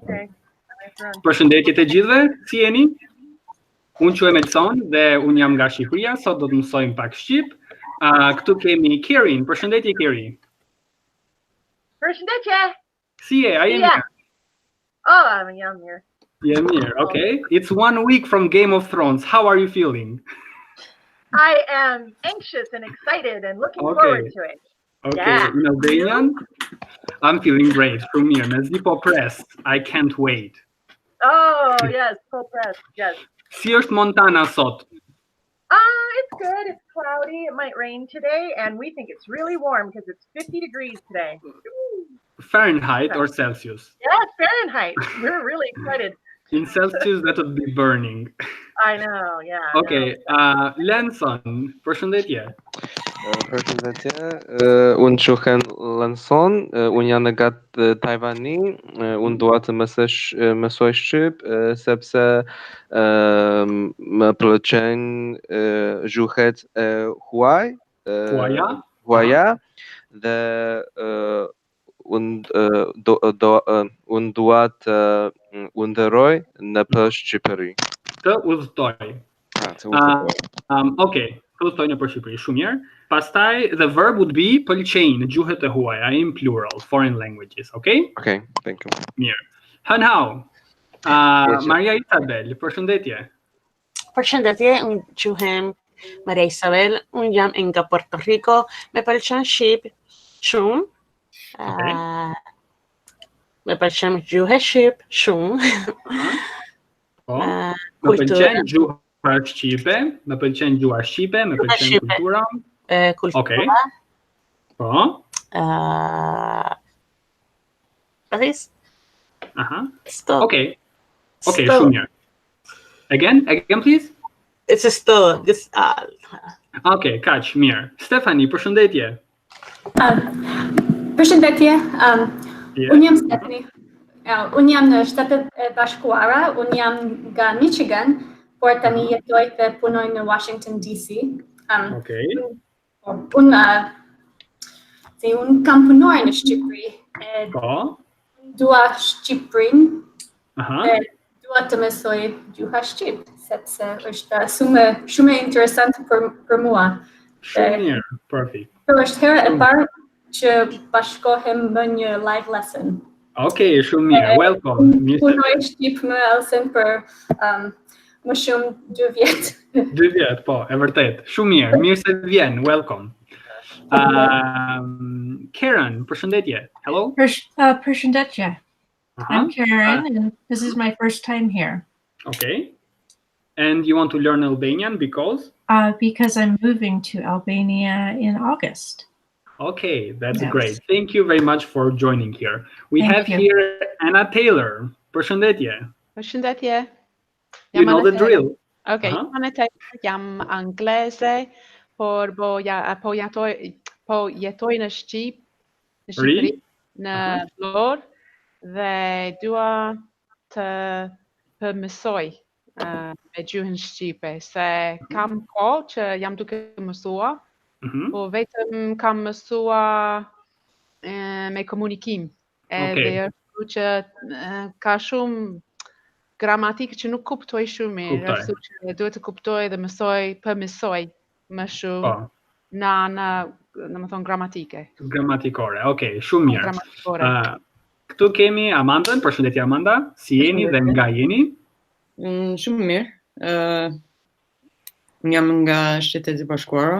Okay. Përshëndetje të gjithëve, si jeni? Unë quhem Elson dhe unë jam nga Shqipëria, sot do të mësojmë pak shqip. Këtu kemi Kerin. Përshëndetje Keri. Përshëndetje. Si je? A je mirë? Oh, jam mirë. Je mirë, okay. It's 1 week from Game of Thrones. How are you feeling? I am anxious and excited and looking forward to it. Okay, yeah. In Albanian, I'm feeling great. From here, mezi po press. I can't wait. Oh, yes, so pressed, yes. Si është Montana sot? It's good. It's cloudy. It might rain today, and we think it's really warm because it's 50 degrees today. Fahrenheit or Celsius? Yeah, Fahrenheit. We're really excited. In Celsius, that would be burning. I know, yeah. Okay, Lenson, përshëndetje. Përshëndetje, unë quhem Lanson, unë jam nga Tajvani, unë dua të mësoj shqip sepse më pëlqen gjuhet huaj, huaja dhe unë dua të undëroj në për Shqipëri. Të udhtoj. Okay, të udhtoj në për Shqipëri, shumë mirë. Pastaj, the verb would be pëlqejnë në gjuhet e huaja, in plural, foreign languages, okay? Okay, thank you. Mirë. Hënhau, Maria Isabel, përshëndetje. Përshëndetje, unë quhem Maria Isabel, unë jam nga Puerto Rico, me pëlqen shqip shumë. Me pëlqen gjuhë shqip shumë. Më pëlqen gjuha shqipe, më pëlqen gjuha shqipe, më pëlqen kultura. Kultura. Po. Paris? Sto. Okay, shumë mirë. Again, please? It's a sto. Okay, kaq, mirë. Stefani, përshëndetje. Përshëndetje. Unë jam Stefani. Unë jam në Shtetet e Bashkuara, unë jam nga Michigan, por tani jetoj dhe punoj në Washington DC. Unë kam punuar në Shqipëri. Dua Shqipërinë dhe dua të mësoj gjuha shqip, sepse është shumë interesant për mua. Shumë mirë, perfect. Kjo është hera e parë që bashkohem në një live lesson. Okay, shumë mirë, welcome. Punoj shqip me Elsen për më shumë 2 vjet. 2 vjet, po, e vërtet. Shumë mirë, mirë se vjen, welcome. Karen, përshëndetje. Hello? Përshëndetje. I'm Karen, and this is my first time here. Okay. And you want to learn Albanian because? Because I'm moving to Albania in August. Okay, that's great. Thank you very much for joining here. We have here Anna Taylor. Përshëndetje. Përshëndetje. You know the drill. Okay, Anna Taylor, jam angleze, por po jetoj në Shqipëri, në Vlorë, dhe dua të mësoj me gjuhën shqipe, se kam kohë që jam duke mësua, po vetëm kam mësua me komunikim. Dhe është që ka shumë gramatikë që nuk kuptoj shumë mirë, është që duhet të kuptoj dhe mësoj më shumë në më thonë gramatike. Gramatikore, okay, shumë mirë. Këtu kemi Amandën, përshëndetje Amanda, si jeni dhe nga jeni? Shumë mirë. Unë jam nga Shtetet e Bashkuara,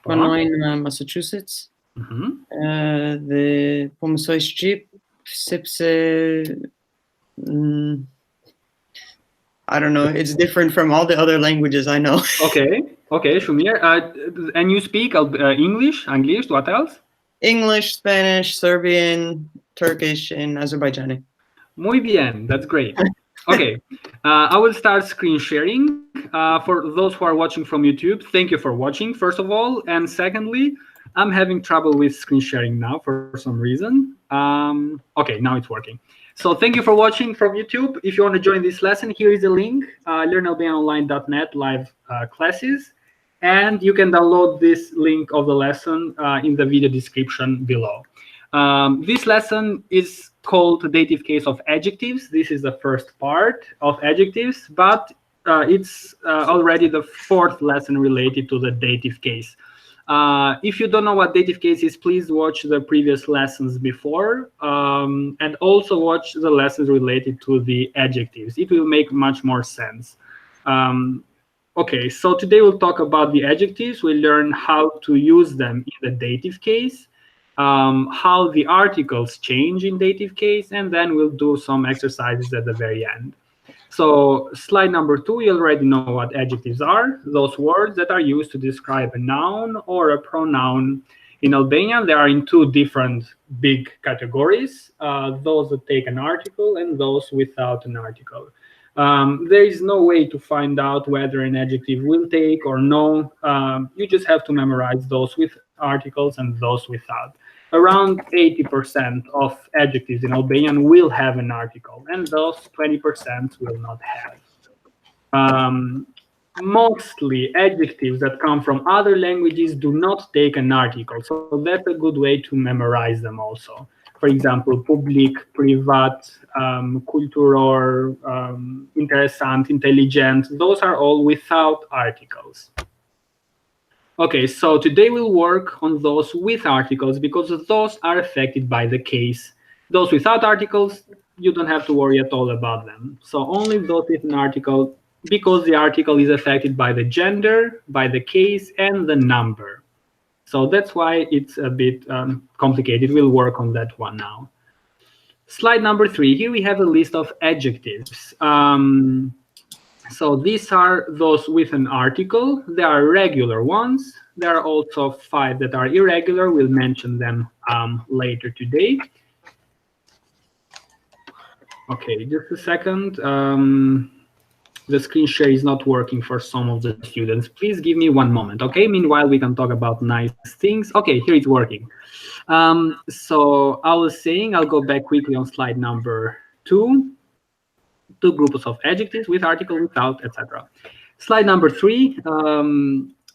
punoj në Massachusetts, dhe po mësoj shqip, sepse I don't know, it's different from all the other languages I know. Okay, shumë mirë. And you speak English, English, what else? English, Spanish, Serbian, Turkish, and Azerbaijani. Muy bien, that's great. Okay, I will start screen sharing. For those who are watching from YouTube, thank you for watching, first of all. And secondly, I'm having trouble with screen sharing now for some reason. Okay, now it's working. So thank you for watching from YouTube. If you want to join this lesson, here is the link, learnalbanianonline.net live classes. And you can download this link of the lesson in the video description below. This lesson is called dative case of adjectives. This is the first part of adjectives, but it's already the fourth lesson related to the dative case. If you don't know what dative case is, please watch the previous lessons before, and also watch the lessons related to the adjectives. It will make much more sense. Okay, so today we'll talk about the adjectives. We'll learn how to use them in the dative case, how the articles change in dative case, and then we'll do some exercises at the very end. So slide number 2, you already know what adjectives are. Those words that are used to describe a noun or a pronoun. In Albanian, they are in 2 different big categories, those that take an article and those without an article. There is no way to find out whether an adjective will take or no. You just have to memorize those with articles and those without. Around 80% of adjectives in Albanian will have an article, and those 20% will not have. Mostly adjectives that come from other languages do not take an article, so that's a good way to memorize them also. For example, public, privat, culturor, interessant, intelligent, those are all without articles. Okay, so today we'll work on those with articles because those are affected by the case. Those without articles, you don't have to worry at all about them. So only those with an article, because the article is affected by the gender, by the case, and the number. So that's why it's a bit complicated. We'll work on that one now. Slide number 3. Here we have a list of adjectives. So these are those with an article. They are regular ones. There are also 5 that are irregular. We'll mention them later today. Okay, just a second. The screen share is not working for some of the students. Please give me one moment, okay? Meanwhile, we can talk about nice things. Okay, here it's working. So I was saying, I'll go back quickly on slide number 2. 2 groups of adjectives with article, without, etc. Slide number 3.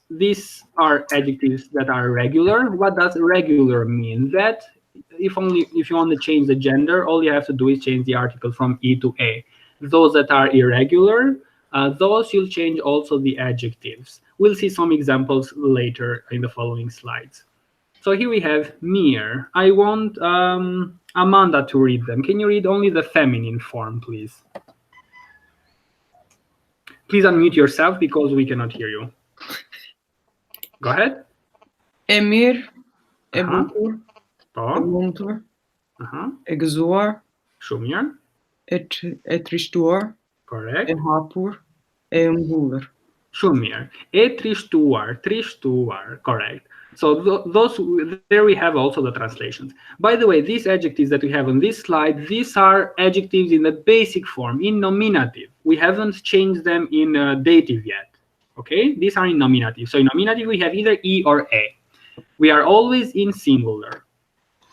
These are adjectives that are regular. What does regular mean? That if you want to change the gender, all you have to do is change the article from E to A. Those that are irregular, those you'll change also the adjectives. We'll see some examples later in the following slides. So here we have mere. I want Amanda to read them. Can you read only the feminine form, please? Please unmute yourself because we cannot hear you. Go ahead. Emir, e bukur, e lumtur, e gëzuar, shumë mirë. E trishtuar, Correct. e hapur, e mbullur. Shumë mirë. E trishtuar, trishtuar. Correct. So there we have also the translations. By the way, these adjectives that we have on this slide, these are adjectives in the basic form, in nominative. We haven't changed them in dative yet. Okay, these are in nominative. So in nominative, we have either E or A. We are always in singular.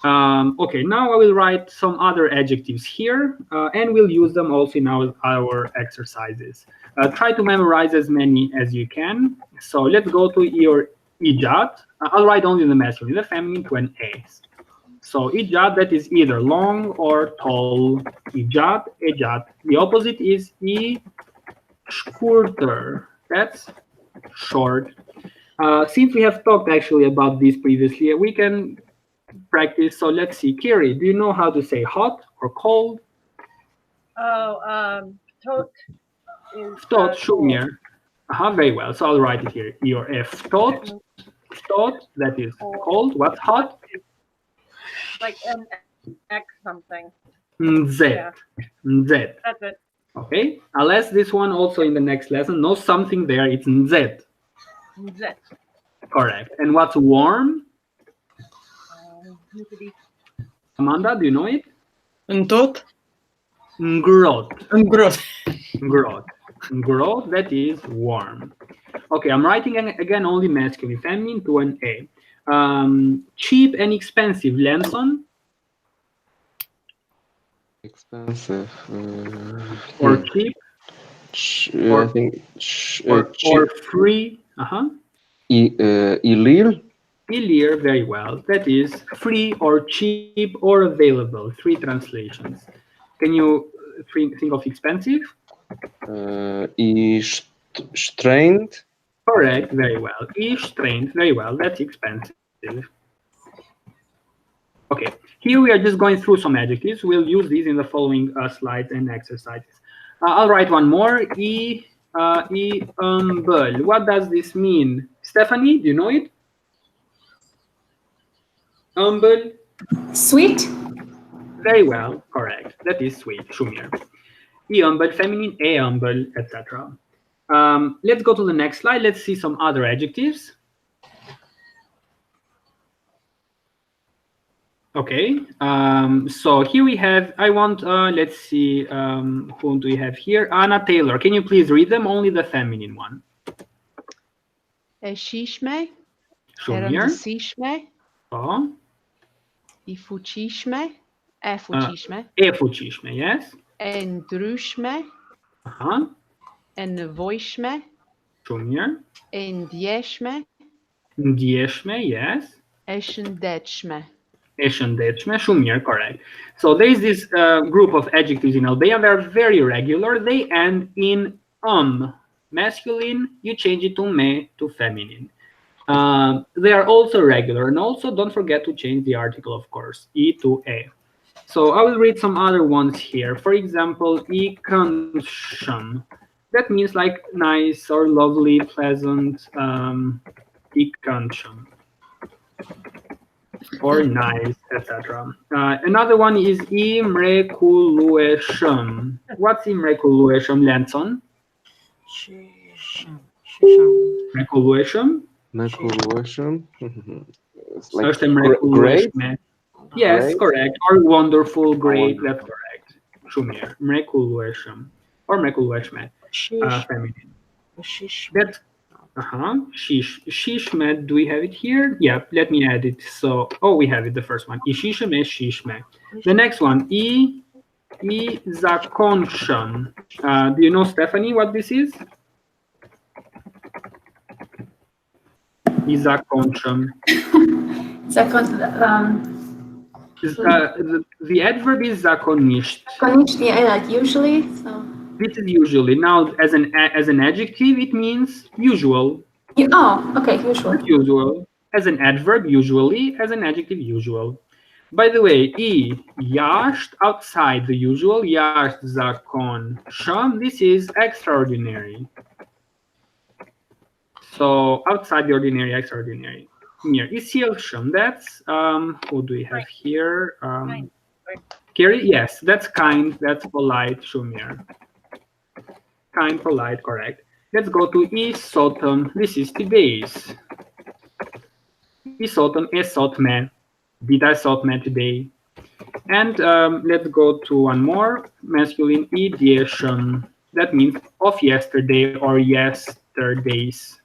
Okay, now I will write some other adjectives here, and we'll use them also in our exercises. Try to memorize as many as you can. So let's go to your ijat. I'll write only the masculine, the feminine to an A. So ijat, that is either long or tall. Ijat, ejat. The opposite is I shkurter. That's short. Since we have talked actually about this previously, we can practice. So let's see. Kiri, do you know how to say hot or cold? Oh, tot is Tot, shumir. Very well. So I'll write it here. Your F tot. Tot, that is cold. What's hot? like an X something. Z. Yeah. Z. That's it. Okay. Unless this one also in the next lesson. No something there. It's Z. Z. Correct. And what's warm? Amanda, do you know it? Een tot? Ngrot. Een grot. Ngrot. Ngrot, that is warm. Okay, I'm writing again only masculine, feminine to an A. Cheap and expensive, Lenson? Expensive. Or cheap? Or, I think or free? Ilir? Ilir, very well. That is free or cheap or available. 3 translations. Can you think of expensive? Strained. Correct, very well. Strained, very well. That's expensive. Okay, here we are just going through some adjectives. We'll use these in the following slides and exercises. I'll write one more. What does this mean? Stephanie, do you know it? Humble. Sweet. Very well, correct. That is sweet, Shumir. Humble, feminine, humble, etc. Let's go to the next slide. Let's see some other adjectives. Okay, so here we have, let's see, whom do we have here? Anna Taylor, can you please read them? Only the feminine one. Shishme. Shumir. Shishme. Oh. Ifuchishme. Efuchishme. Efuchishme, yes. En drushme. En voishme. Shumir. En dieshme. Dieshme, yes. Eshen dechme. Eshendechme, Shumir, correct. So there is this group of adjectives in Albania. They are very regular. They end in masculine. You change it to me, to feminine. They are also regular, and also don't forget to change the article, of course, e to a. So I will read some other ones here. For example, ikansham. That means like nice or lovely, pleasant. Ikansham. Or nice, etc. Another one is imrekuluesham. What's imrekuluesham, Lanson? Rekuluesham? It's like great. Yes, great. Correct. Or wonderful, great. That's correct. Shumir. Mrekuluesham. Or mrekulueshme. Feminine. That's Shishme, do we have it here? Yeah, let me add it. So, we have it, the first one. Ishishme, shishme. The next one, zakonshan. Do you know, Stephanie, what this is? Zakonshan. The adverb is zakonisht. Zakonisht, yeah, like usually. So. This is usually. Now, as an adjective, it means usual. Okay, usual. Usual. As an adverb, usually. As an adjective, usual. By the way, yasht, outside the usual, yasht zakon sham, this is extraordinary. So, outside the ordinary, extraordinary. Mir isil sham, that's, who do we have here? Carrie, yes, that's kind, that's polite, shumir. Kind, polite, correct. Let's go to isotom. This is today's. Isotom, esotme. Did I sotme today? And let's go to one more. Masculine, ideation. That means of yesterday or yesterdays,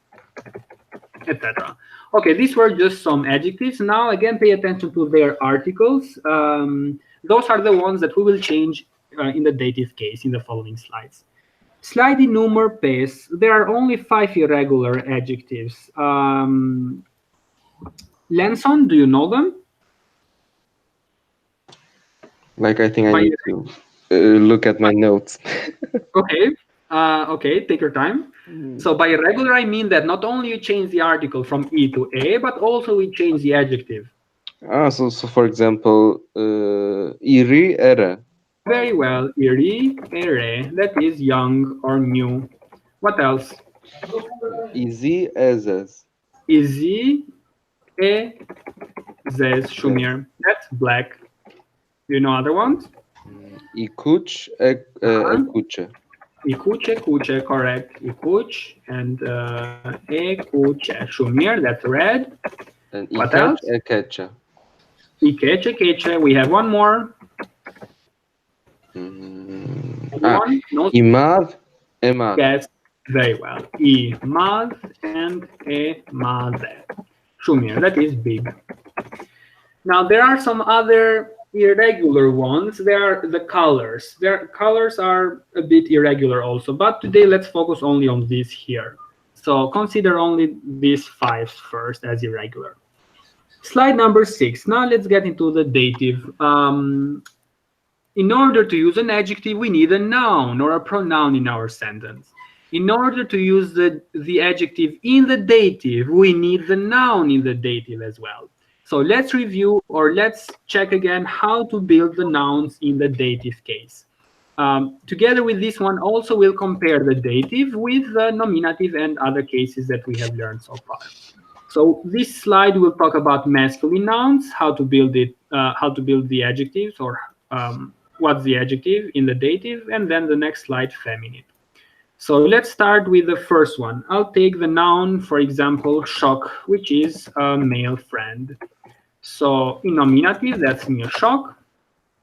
etc. Okay, these were just some adjectives. Now, again, pay attention to their articles. Those are the ones that we will change in the dative case in the following slides. Slide number pace. There are only 5 irregular adjectives. Lanson, do you know them? Like, I think I need to look at my notes. Okay. Okay, take your time. So by irregular, I mean that not only you change the article from E to A, but also we change the adjective. So for example, iri era. Very well, iri, ere, that is young or new. What else? Easy as. Easy, zez, shumir. That's black. Do you know other ones? Ikuch, ekuche. Ikuche, kuche, correct. Ikuch and ekuche. Shumir, that's red. And what else? Ekeche. Ikeche, keche. We have one more. No? Imad, emad. Yes, very well. Imad and emade. Shumir, that is big. Now there are some other irregular ones. There are the colors. Their colors are a bit irregular also, but today let's focus only on these here. So consider only these 5 first as irregular. Slide number 6. Now let's get into the dative. In order to use an adjective, we need a noun or a pronoun in our sentence. In order to use the adjective in the dative, we need the noun in the dative as well. So let's review, or let's check again how to build the nouns in the dative case. Together with this one, also we'll compare the dative with the nominative and other cases that we have learned so far. So this slide will talk about masculine nouns, how to build it, how to build the adjectives, or what's the adjective in the dative, and then the next slide, feminine. So let's start with the first one. I'll take the noun, for example, shock, which is a male friend. So in nominative, that's mir shock.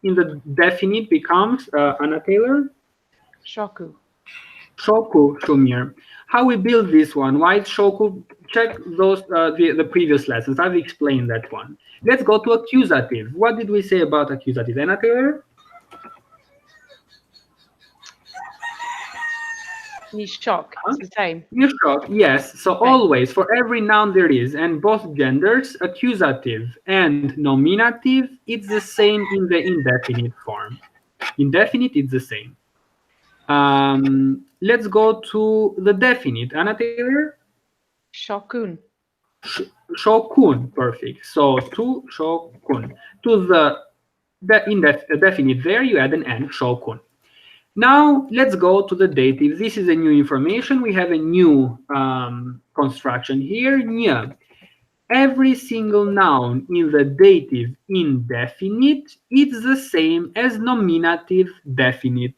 In the definite becomes, Anna Taylor? Shoku. Shoku, Shumir. How we build this one? Why is shoku? Check those the previous lessons. I've explained that one. Let's go to accusative. What did we say about accusative? Anna Taylor? Ni shock. It's the same. Ni shock, yes. So okay. Always, for every noun there is, and both genders, accusative and nominative, it's the same in the indefinite form. Indefinite, it's the same. Let's go to the definite. Anna Taylor? Shokun. Shokun, perfect. So to shokun. To the definite there, you add an N, shokun. Now let's go to the dative. This is a new information. We have a new construction here. Nya. Every single noun in the dative indefinite is the same as nominative definite.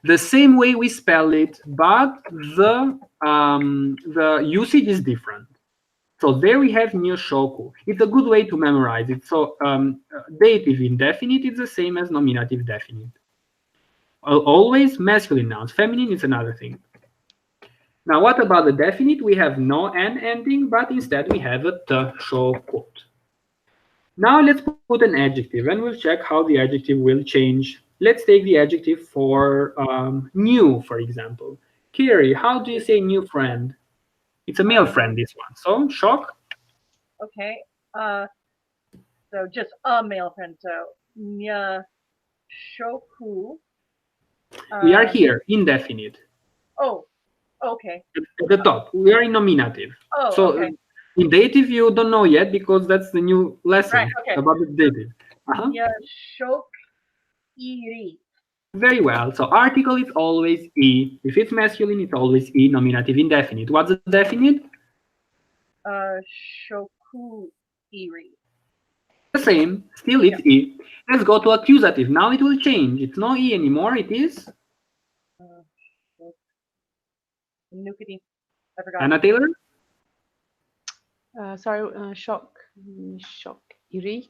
The same way we spell it, but the usage is different. So there we have nya shoku. It's a good way to memorize it. So dative indefinite is the same as nominative definite. Always masculine nouns. Feminine is another thing. Now, what about the definite? We have no N ending, but instead we have a T, shokut. Now let's put an adjective, and we'll check how the adjective will change. Let's take the adjective for new, for example. Kiri, how do you say new friend? It's a male friend, this one. So, shock. Okay. So just a male friend. So, nya shoku. We are here, indefinite. Oh, okay. At the top, we are in nominative. Oh, so okay. In dative, you don't know yet because that's the new lesson right, okay. about the dative. Yeah, shok iri. Very well. So article is always E. If it's masculine, it's always E, nominative indefinite. What's the definite? Shoku iri. The same, still it's E. Let's go to accusative. Now it will change. It's no E anymore. It is Nukity. I forgot. Anna Taylor? Sorry, shock. Shock. Iri.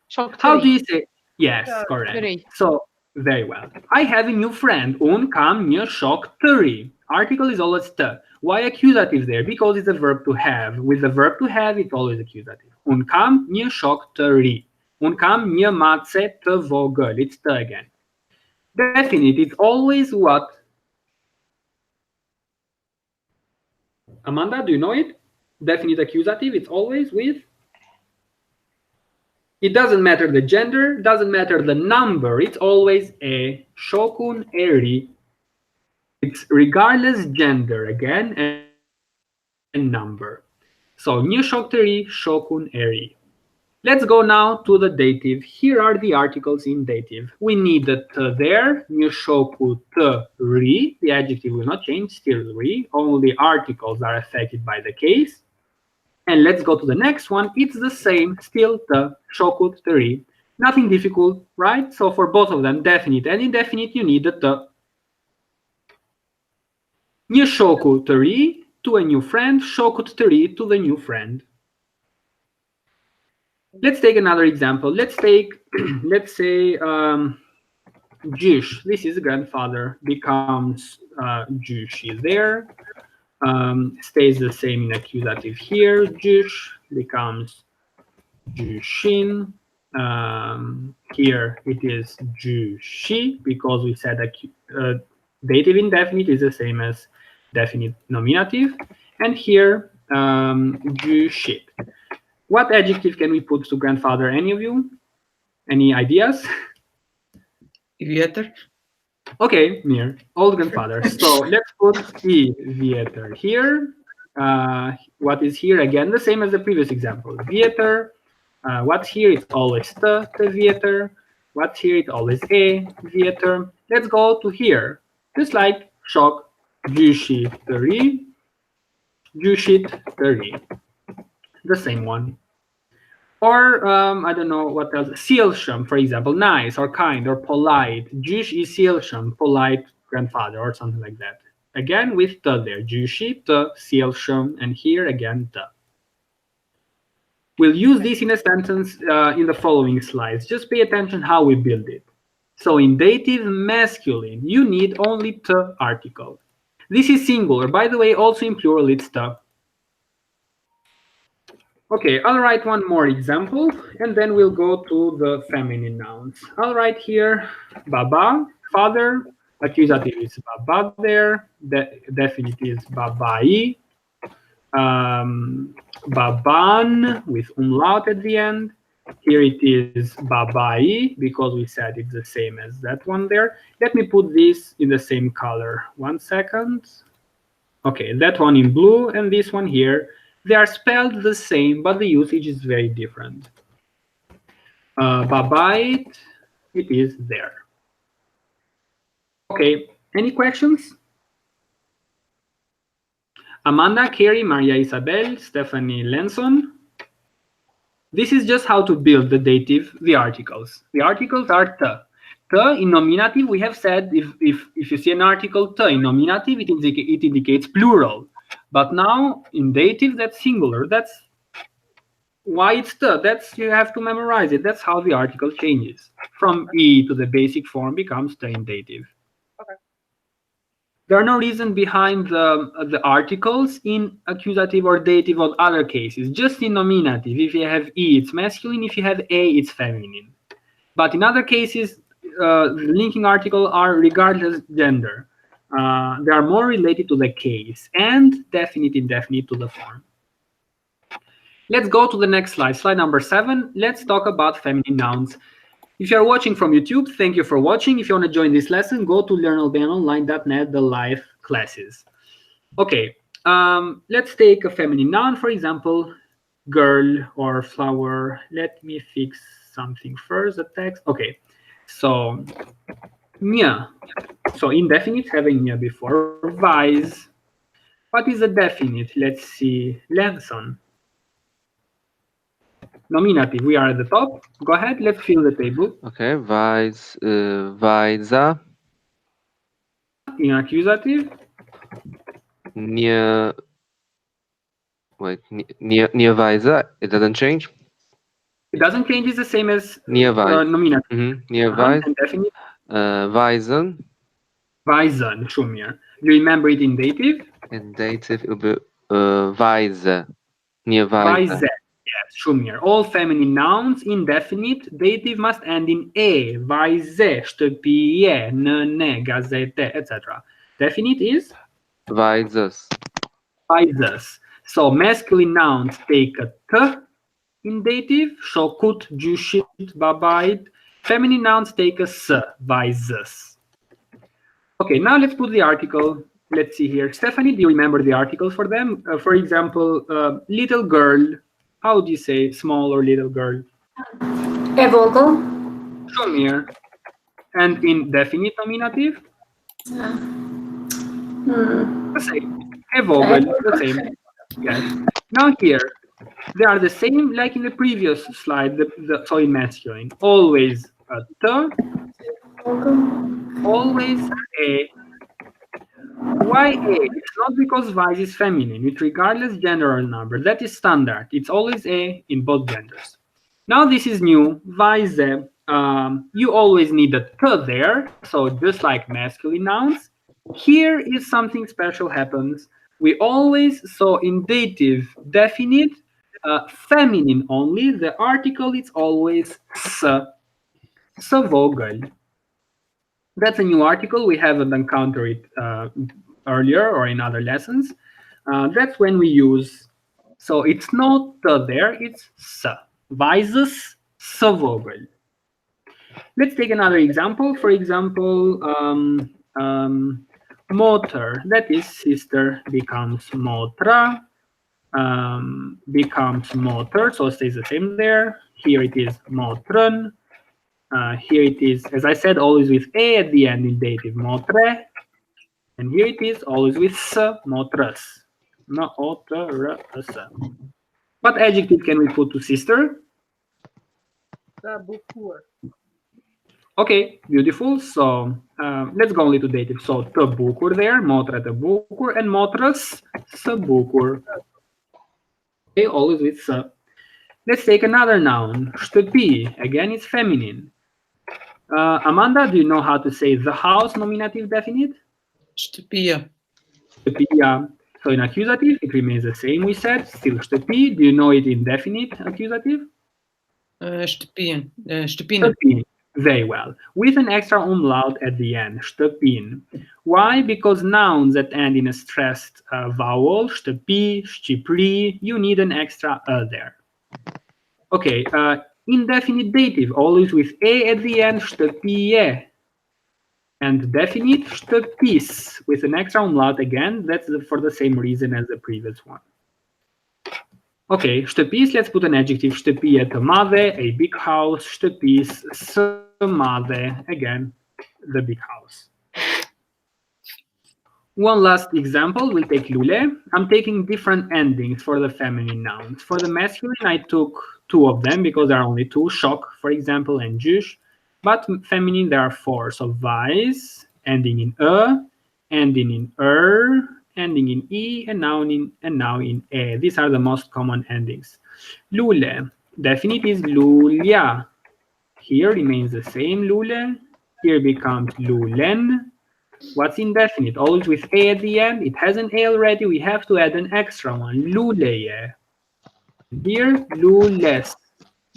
Shock. How do you say? Yes, correct. Turi. So, very well. I have a new friend. Un kam një shock turi. Article is always T. Why accusative there? Because it's a verb to have. With the verb to have, it's always accusative. Un kam një shock turi. Un kam një mace të vogël. It's T again. Definite, it's always what? Amanda, do you know it? Definite accusative, it's always with? It doesn't matter the gender, doesn't matter the number, it's always a shokun eri. It's regardless gender again and number. So new shokteri, shokun eri. Let's go now to the dative. Here are the articles in dative. We need the t there, new shoku t ri. The adjective will not change, still ri. Only articles are affected by the case. And let's go to the next one. It's the same, still the shokut teri. Nothing difficult, right? So for both of them, definite and indefinite, you need the t. New shoku teri to a new friend, shokut teri to the new friend. Let's take another example. Let's take, let's say, Jush. This is grandfather becomes Jushi there. Stays the same in accusative here. Jush becomes Jushin. Here it is Jushi because we said dative indefinite is the same as definite nominative. And here Jushit. What adjective can we put to grandfather? Any of you? Any ideas? Vieter. Okay, near. Old grandfather. So let's put Vieter here. What is here? Again, the same as the previous example. Vieter. What's here? It's always the Vieter. What's here? It's always a Vieter. Let's go to here. Just like shock, Jushiteri, Jushiteri. The same one. Or, I don't know what else. Silsham, for example, nice or kind or polite. Jush is Silsham, polite grandfather or something like that. Again, with the there. Jushi, the, Silsham, and here again, the. We'll use this in a sentence in the following slides. Just pay attention how we build it. So in dative masculine, you need only the article. This is singular. By the way, also in plural, it's the. Okay, I'll write one more example, and then we'll go to the feminine nouns. I'll write here baba, father, accusative is baba there, definite is babai, baban with umlaut at the end. Here it is babai, because we said it's the same as that one there. Let me put this in the same color. 1 second. Okay, that one in blue, and this one here. They are spelled the same, but the usage is very different. Babait, it is there. Okay, any questions? Amanda, Carrie, Maria Isabel, Stephanie Lenson. This is just how to build the dative, the articles. The articles are the. The in nominative, we have said if you see an article the in nominative, it indicates plural. But now in dative, that's singular. That's why it's the. That's, you have to memorize it. That's how the article changes. From E to the basic form becomes the in dative. Okay. There are no reason behind the articles in accusative or dative or other cases. Just in nominative, if you have E, it's masculine. If you have A, it's feminine. But in other cases, linking articles are regardless gender. They are more related to the case, and definite, indefinite to the form. Let's go to the next slide, slide number 7. Let's talk about feminine nouns. If you're watching from YouTube, thank you for watching. If you want to join this lesson, go to learnalbanianonline.net, the live classes. Okay, let's take a feminine noun, for example, girl or flower. Let me fix something first, the text. Okay, so Nia. So indefinite, having Nia before. Vise. What is a definite? Let's see. Lenson. Nominative, we are at the top. Go ahead, let's fill the table. Okay, Vaisa. In accusative. Near. Wait, near Vaisa. It doesn't change. It doesn't change, it's the same as Near Vise. nominative. Near Vise. And definite. Weisen. Weisen, Shumir. You remember it in dative? In dative, it will be Weise. Near Weise. Weise. Yes, Shumir. All feminine nouns, indefinite, dative must end in e, Weise, ștăpie, nene, gazete, etc. Definite is? Weises. Weises. So masculine nouns take a t in dative, șocut, jușit, babait. Feminine nouns take a s, weises. Okay, now let's put the article. Let's see here. Stephanie, do you remember the article for them? For example, little girl. How do you say small or little girl? Evogel. Shumir. And in definite nominative? The same. Evogel, the same. Yes. Now here, they are the same like in the previous slide, so in masculine. Always a t, always a. Why a? It's not because Vice is feminine, it's regardless gender or number. That is standard. It's always a in both genders. Now this is new. Vice, you always need a t there, so just like masculine nouns. Here is something special happens. We always, so in dative, definite, feminine only, the article is always s, savogel. That's a new article. We haven't encountered it earlier or in other lessons. That's when we use So it's not the there, it's s. Weißes Vogel. Let's take another example. For example, motor, that is sister, becomes motra, becomes motor, so it stays the same there. Here it is motren. Here it is, as I said, always with a at the end in dative, motre. And here it is, always with s, motres. What adjective can we put to sister? Bukur. Okay, beautiful. So let's go only to dative. So te bukur there, motre te bukur, and motres se bukur. Okay, always with se. Let's take another noun, ștăpi. Again, it's feminine. Amanda, do you know how to say the house nominative definite? Ștăpia. Ștăpia. So in accusative, it remains the same, we said. Still ștăpi. Do you know it in definite accusative? Ștăpien. Ștăpin. Very well. With an extra umlaut at the end, ștăpin. Why? Because nouns that end in a stressed vowel, ștăpi, știpri, you need an extra there. Okay, indefinite dative, always with a at the end, ștăpie. And definite, ștăpis, with an extra umlaut again. That's for the same reason as the previous one. Okay, ștăpis, let's put an adjective. Ștăpie tămade, a big house. Ștăpis sămade, again, the big house. One last example, we'll take lule. I'm taking different endings for the feminine nouns. For the masculine, I took 2 of them because there are only 2, shock, for example, and jush. But feminine, there are 4. So weiß, ending in ending in ending in e, and now in e. These are the most common endings. Lule, definite is lulia. Here remains the same lule. Here becomes lulen. What's indefinite? Always with a at the end. It has an a already. We have to add an extra one. Luleye. Here, lules.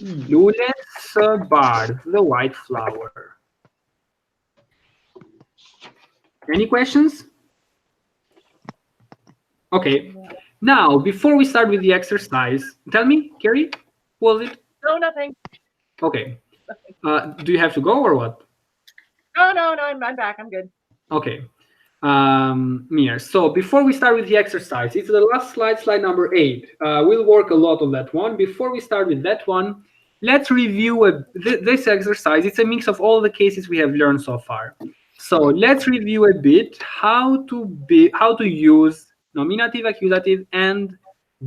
Lules bard, the white flower. Any questions? Okay. Now, before we start with the exercise, tell me, Carrie, what was it? No, nothing. Okay. Do you have to go or what? No, I'm back. I'm good. Okay. Mir, so before we start with the exercise, it's the last slide, slide number 8. We'll work a lot on that one. Before we start with that one, let's review this exercise. It's a mix of all the cases we have learned so far. So let's review a bit how to use nominative, accusative, and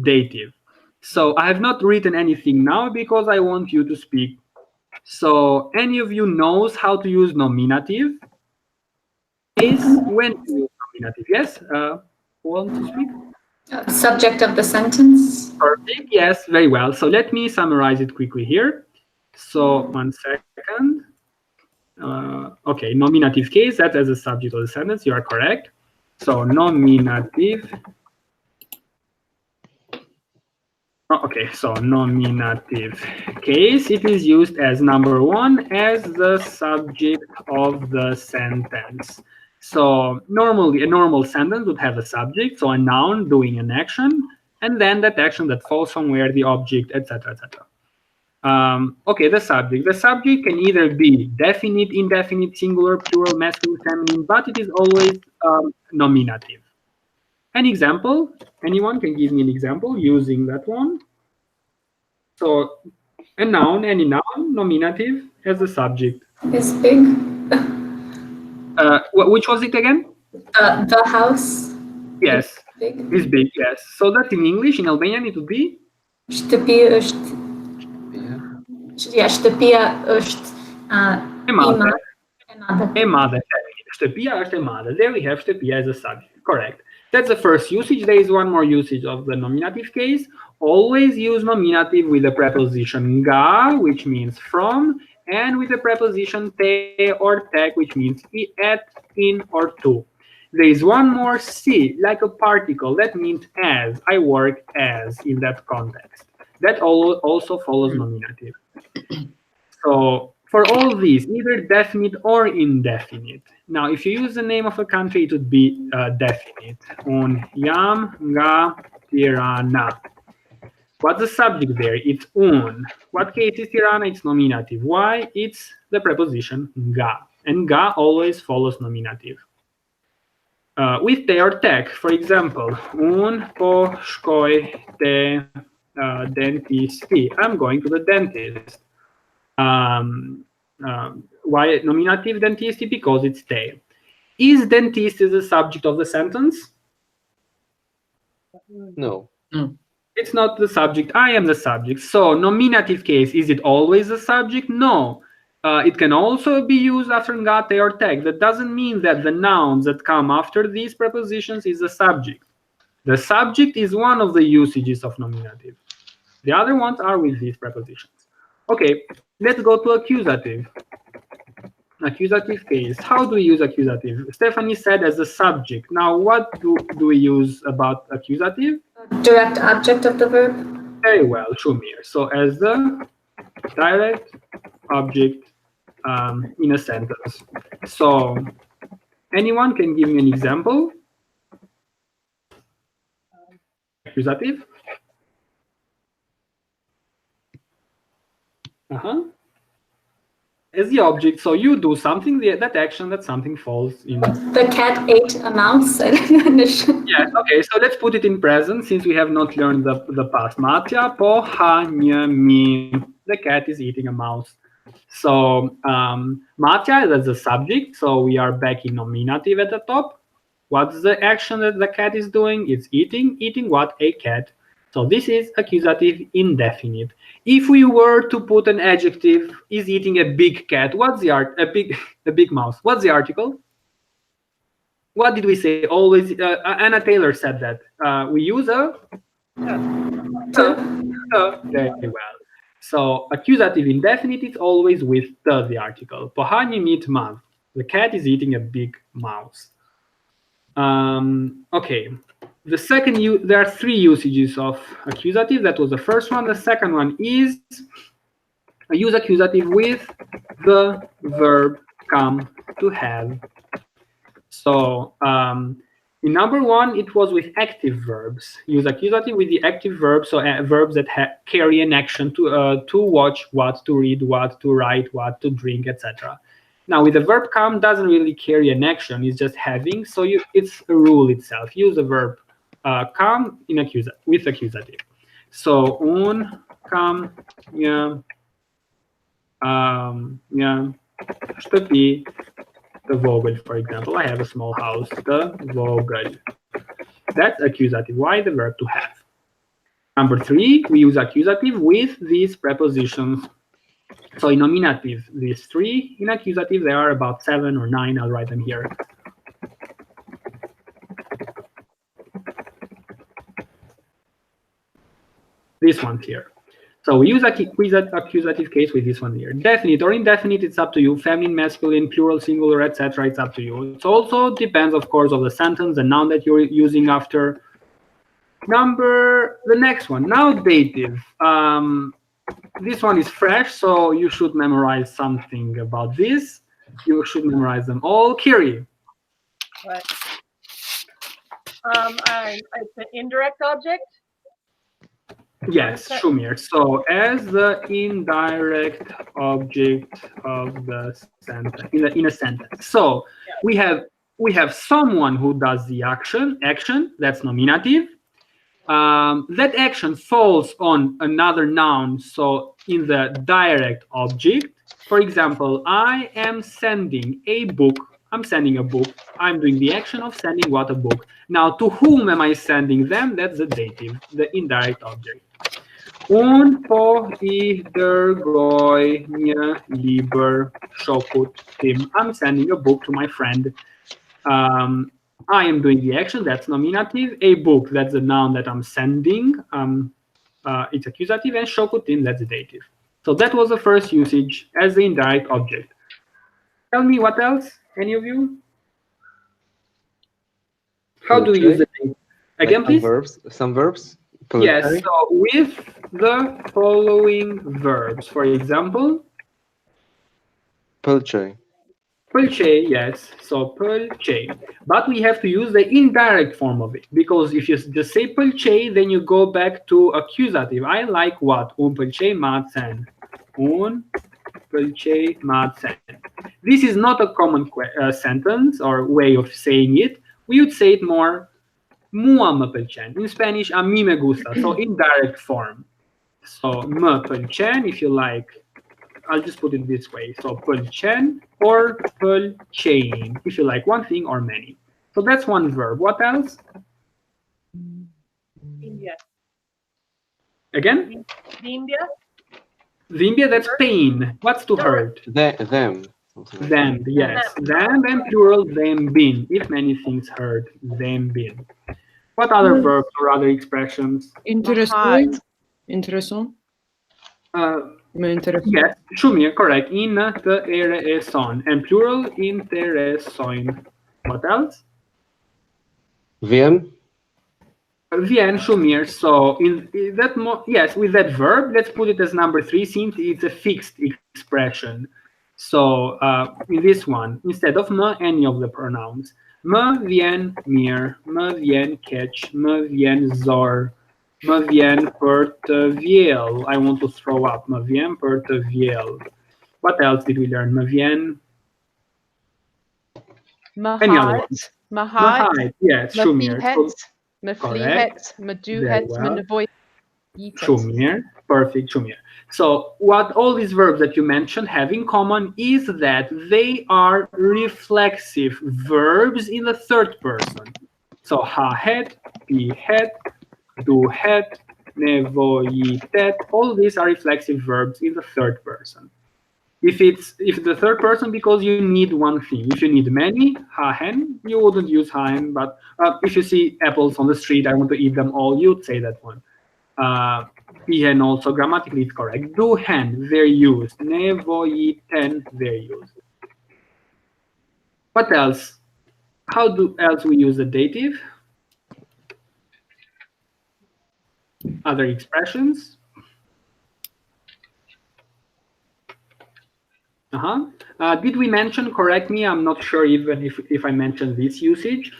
dative. So I have not written anything now because I want you to speak. So any of you knows how to use nominative? Is when to use nominative? Yes? Who wants to speak? Subject of the sentence. Perfect. Yes, very well. So let me summarize it quickly here. So 1 second. Okay, nominative case, that as a subject of the sentence, you are correct. So nominative. Okay, so nominative case, it is used as number 1 as the subject of the sentence. So normally a normal sentence would have a subject, so a noun doing an action, and then that action that falls somewhere, the object, etc., etc. Okay, the subject. The subject can either be definite, indefinite, singular, plural, masculine, feminine, but it is always nominative. An example? Anyone can give me an example using that one? So a noun, any noun, nominative, has a subject. Is big. Which was it again? The house. Yes. Big. Is big, yes. So that in English, in Albanian, it would be? Ștăpia është Emade. Emade. Ștăpia është emade. There we have ștăpia as a subject. Correct. That's the first usage. There is one more usage of the nominative case. Always use nominative with the preposition ga, which means from, and with the preposition te or tek, which means at, in, or to. There is one more si, like a particle. That means as. I work as in that context. That also follows nominative. So for all these, either definite or indefinite. Now, if you use the name of a country, it would be definite. Un jam nga Tirana. What's the subject there? It's un. What case is Tirana? It's nominative. Why? It's the preposition ga. And ga always follows nominative. With te or tek, for example, un po shkoj te dentisti. I'm going to the dentist. Why nominative dentisti? Because it's te. Is dentist the subject of the sentence? No. It's not the subject. I am the subject. So nominative case, is it always the subject? No. It can also be used after nga, te, or tek. That doesn't mean that the nouns that come after these prepositions is the subject. The subject is one of the usages of nominative. The other ones are with these prepositions. Okay, let's go to accusative. Accusative case. How do we use accusative? Stephanie said as a subject. Now, what do we use about accusative? Direct object of the verb. Very well, Shumir. So as the direct object in a sentence. So anyone can give me an example? Accusative? As the object, so you do something, that action, that something falls in. The cat ate a mouse. Yeah, okay, so let's put it in present since we have not learned the past. Matja mi. The cat is eating a mouse. So Matja, that's the subject, so we are back in nominative at the top. What's the action that the cat is doing? It's eating. Eating what? A cat. So this is accusative indefinite. If we were to put an adjective, is eating a big cat. What's the a big mouse? What's the article? What did we say? Always, Anna Taylor said that. We use a very well. So accusative indefinite is always with the article. Pohani mit mav. The cat is eating a big mouse. Okay. The second, there are three usages of accusative. That was the first one. The second one is I use accusative with the verb come to have. So in number one, it was with active verbs. Use accusative with the active verbs, so verbs that carry an action to watch what, to read what, to write what, to drink, etc. Now with the verb come, doesn't really carry an action. It's just having. So it's a rule itself. Use the verb come in with accusative. So un come ștăpi the vogel, for example. I have a small house, the vogel. That's accusative. Why? The verb to have. Number three, we use accusative with these prepositions. So in nominative, these three. In accusative, there are about 7 or 9. I'll write them here. This one here. So we use accusative case with this one here. Definite or indefinite, it's up to you. Feminine, masculine, plural, singular, etc. It's up to you. It also depends, of course, of the sentence, the noun that you're using after. The next one, now dative. This one is fresh, so you should memorize something about this. You should memorize them all. Kiri. What? It's an indirect object. Yes, Shumir. So as the indirect object of the sentence in a sentence. So we have someone who does the action, that's nominative. That action falls on another noun, so in the direct object. For example, I am sending a book. I'm sending a book. I'm doing the action of sending what? A book. Now, to whom am I sending them? That's the dative, the indirect object. Un po I dërgoj një libër shokut tim. I'm sending a book to my friend. I am doing the action, that's nominative. A book, that's the noun that I'm sending. It's accusative, and shokutim, that's the dative. So that was the first usage as the indirect object. Tell me what else, any of you? How do we use the dative? Again, please? Some verbs? Yes, so with the following verbs. For example? Pëlqej. Pëlqej, yes, so pëlqej. But we have to use the indirect form of it, because if you just say pëlqej, then you go back to accusative. I like what? Unë pëlqej macen. Unë pëlqej macen. This is not a common sentence or way of saying it. We would say it more mua më pëlqen. In Spanish, a mí me gusta, so indirect form. So më pëlqen, if you like, I'll just put it this way. So pëlqen or pëlqejnë, if you like one thing or many. So that's one verb. What else? Dhimbje. Again? Dhimbje. Dhimbje, that's pain. What's to hurt? Them. Them, yes. Them and plural, them been. If many things hurt, them been. What other verbs or other expressions? Interessant. Interessant. Yes, shumir, correct. Intereson. And plural, interesojnë. What else? Vjen. Vjen, shumir. So in that, yes, with that verb, let's put it as number 3, since it's a fixed expression. So in this one, instead of më, any of the pronouns. Më vjen mirë, më vjen keq, më vjen zor, më vjen për të vjell. I want to throw up. Më vjen për të vjell. What else did we learn? Më vjen. Any other ones? Më hajt. Yes, shumir. Më flihet, më duhet, më nevojë. Shumir, perfect, shumir. So what all these verbs that you mentioned have in common is that they are reflexive verbs in the third person. So hahet, pihet, duhet, nevojitet, all these are reflexive verbs in the third person. If the third person, because you need one thing. If you need many, hahen, you wouldn't use hahen, but if you see apples on the street, I want to eat them all, you'd say that one. Pihen also grammatically it's correct. Duhen, they're used. Nevojiten, they're used. What else? How else we use the dative? Other expressions? Did we mention, correct me, I'm not sure even if I mentioned this usage.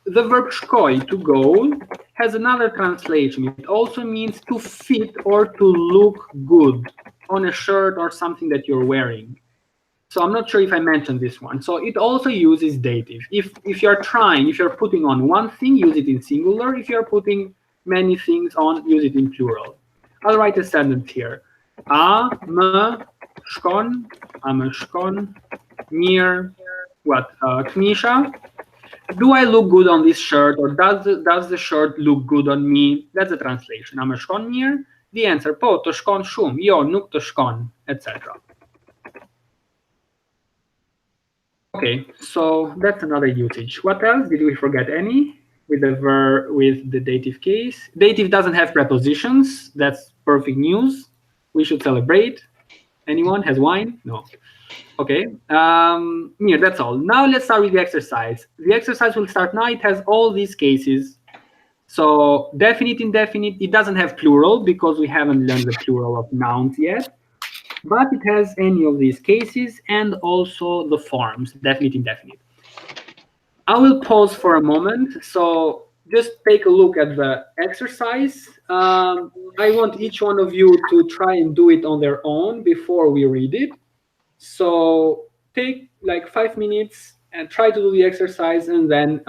The verb shkoj, to go, has another translation. It also means to fit or to look good on a shirt or something that you're wearing. So I'm not sure if I mentioned this one. So it also uses dative. If you're putting on one thing, use it in singular. If you're putting many things on, use it in plural. I'll write a sentence here. A më shkon, mirë, what? Kmisha. Do I look good on this shirt, or does the shirt look good on me? That's the translation. A më shkon mirë. The answer, po të shkon shumë, jo nuk të shkon, etc. Okay, so that's another usage. What else? Did we forget any with the dative case? Dative doesn't have prepositions. That's perfect news. We should celebrate. Anyone has wine? No. Okay, yeah, that's all. Now let's start with the exercise. The exercise will start now. It has all these cases. So definite, indefinite, it doesn't have plural because we haven't learned the plural of nouns yet. But it has any of these cases and also the forms, definite, indefinite. I will pause for a moment. So just take a look at the exercise. I want each one of you to try and do it on their own before we read it. So take like 5 minutes and try to do the exercise, and then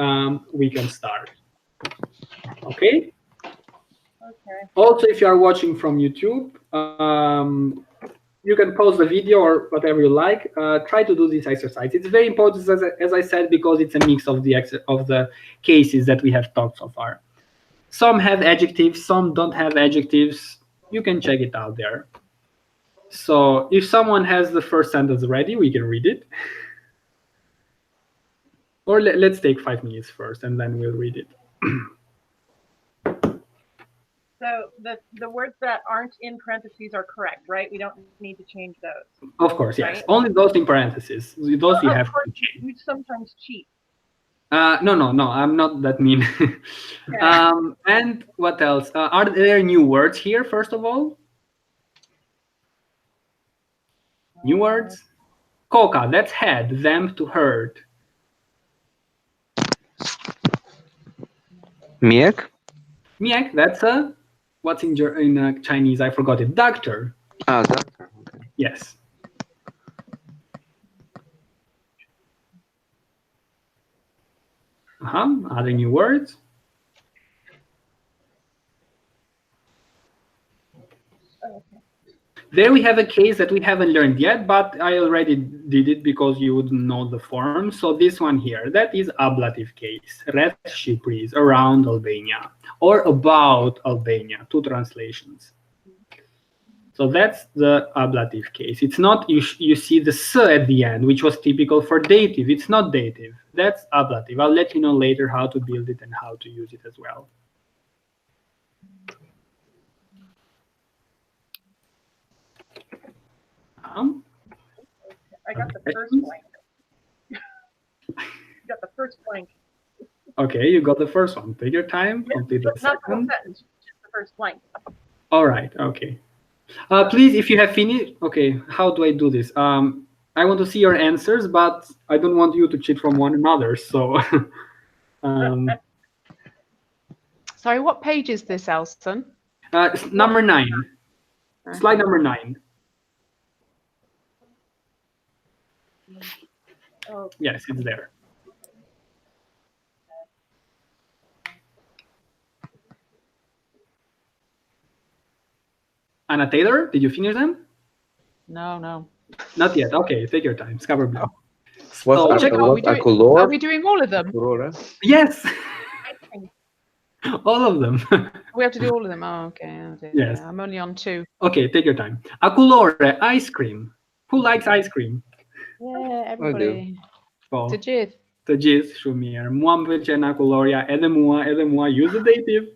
we can start. Okay? Okay. Also, if you are watching from YouTube, you can pause the video or whatever you like. Try to do this exercise. It's very important, as I said, because it's a mix of the cases that we have taught so far. Some have adjectives, some don't have adjectives. You can check it out there. So if someone has the first sentence ready, we can read it. Or let's take 5 minutes first, and then we'll read it. So the words that aren't in parentheses are correct, right? We don't need to change those. Of course, yes. Right? Only those in parentheses. Those you have to change. You sometimes cheat. No, I'm not that mean. Yeah. And what else? Are there new words here, first of all? New words? Coca, that's head. Them, to hurt. Miek? Miek, that's a, what's in Chinese? I forgot it. Doctor. Ah, doctor. Okay. Yes. Other new words. There we have a case that we haven't learned yet, but I already did it because you wouldn't know the form. So this one here, that is ablative case. Rreth Shqipërisë, around Albania, or about Albania, two translations. So that's the ablative case. It's not, you see the s at the end, which was typical for dative. It's not dative. That's ablative. I'll let you know later how to build it and how to use it as well. I got the first blank. Got the first blank. Okay, you got the first one. Take your time. Complete the Not the whole second. sentence, just the first blank. All right. Okay. Please, if you have finished. Okay. How do I do this? I want to see your answers, but I don't want you to cheat from one another. So. Sorry, what page is this, Alston? Number 9. Slide number 9. Oh. Yes, it's there. Anna Taylor, did you finish them? No. Not yet. Okay, take your time. Scarborough Blue. What check Are we doing all of them? Yes. All of them. We have to do all of them. Oh, okay. Yes. I'm only on 2. Okay, take your time. Aculore, ice cream. Who likes ice cream? Yeah, everybody. Oh, To Jith. të gjithë shumë mirë. Mua më pëlqen akulloria, edhe mua, use the dative.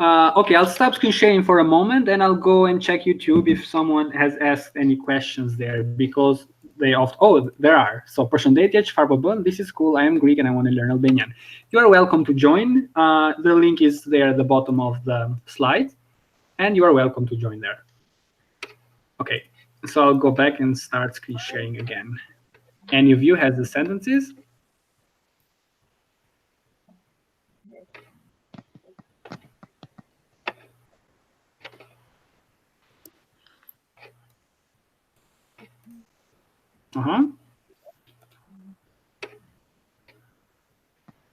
Okay, I'll stop screen sharing for a moment and I'll go and check YouTube if someone has asked any questions there, because they often, oh, there are. So, përshëndetje, çfarë po bën? This is cool. I am Greek and I want to learn Albanian. You are welcome to join. The link is there at the bottom of the slide, and you are welcome to join there. Okay, so I'll go back and start screen sharing again. Any of you has the sentences?